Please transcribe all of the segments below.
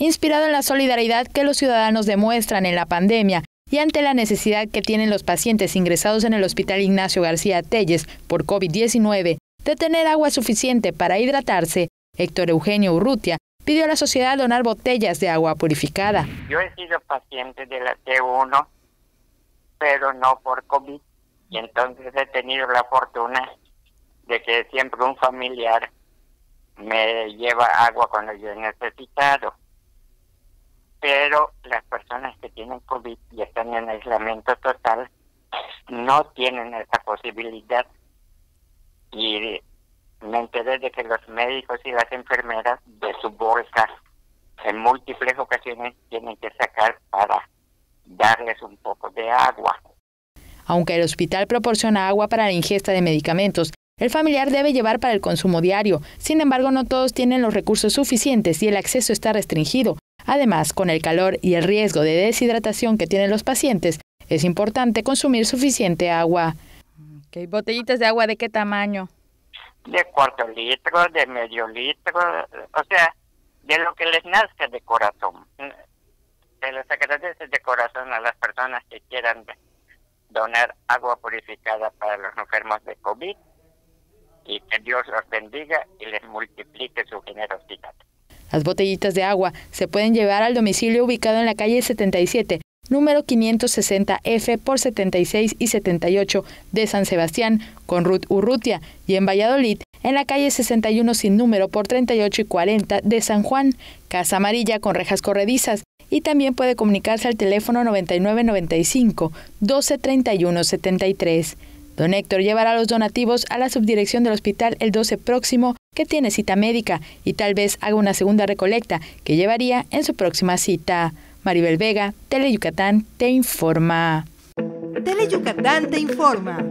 inspirado en la solidaridad que los ciudadanos demuestran en la pandemia y ante la necesidad que tienen los pacientes ingresados en el Hospital Ignacio García Telles por COVID-19 de tener agua suficiente para hidratarse, Héctor Eugenio Urrutia pidió a la sociedad donar botellas de agua purificada. Yo he sido paciente de la T1, pero no por COVID, y entonces he tenido la fortuna de que siempre un familiar me lleva agua cuando yo he necesitado. Pero las personas que tienen COVID y están en aislamiento total no tienen esa posibilidad. Y me enteré de que los médicos y las enfermeras de su bolsa en múltiples ocasiones tienen que sacar para darles un poco de agua. Aunque el hospital proporciona agua para la ingesta de medicamentos, el familiar debe llevar para el consumo diario. Sin embargo, no todos tienen los recursos suficientes y el acceso está restringido. Además, con el calor y el riesgo de deshidratación que tienen los pacientes, es importante consumir suficiente agua. Okay. ¿Botellitas de agua de qué tamaño? De cuarto litro, de medio litro, o sea, de lo que les nazca de corazón. Se les agradece de corazón a las personas que quieran donar agua purificada para los enfermos de COVID y que Dios los bendiga y les multiplique su generosidad. Las botellitas de agua se pueden llevar al domicilio ubicado en la calle 77, número 560F por 76 y 78 de San Sebastián, con Ruth Urrutia, y en Valladolid, en la calle 61 sin número por 38 y 40 de San Juan, Casa Amarilla con rejas corredizas, y también puede comunicarse al teléfono 9995 12 31 73. Don Héctor llevará los donativos a la subdirección del hospital el 12 próximo, que tiene cita médica, y tal vez haga una segunda recolecta que llevaría en su próxima cita. Maribel Vega, Teleyucatán te informa. Teleyucatán te informa.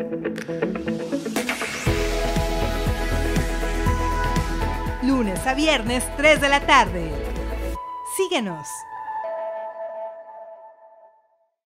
Lunes a viernes, 3 de la tarde. Síguenos.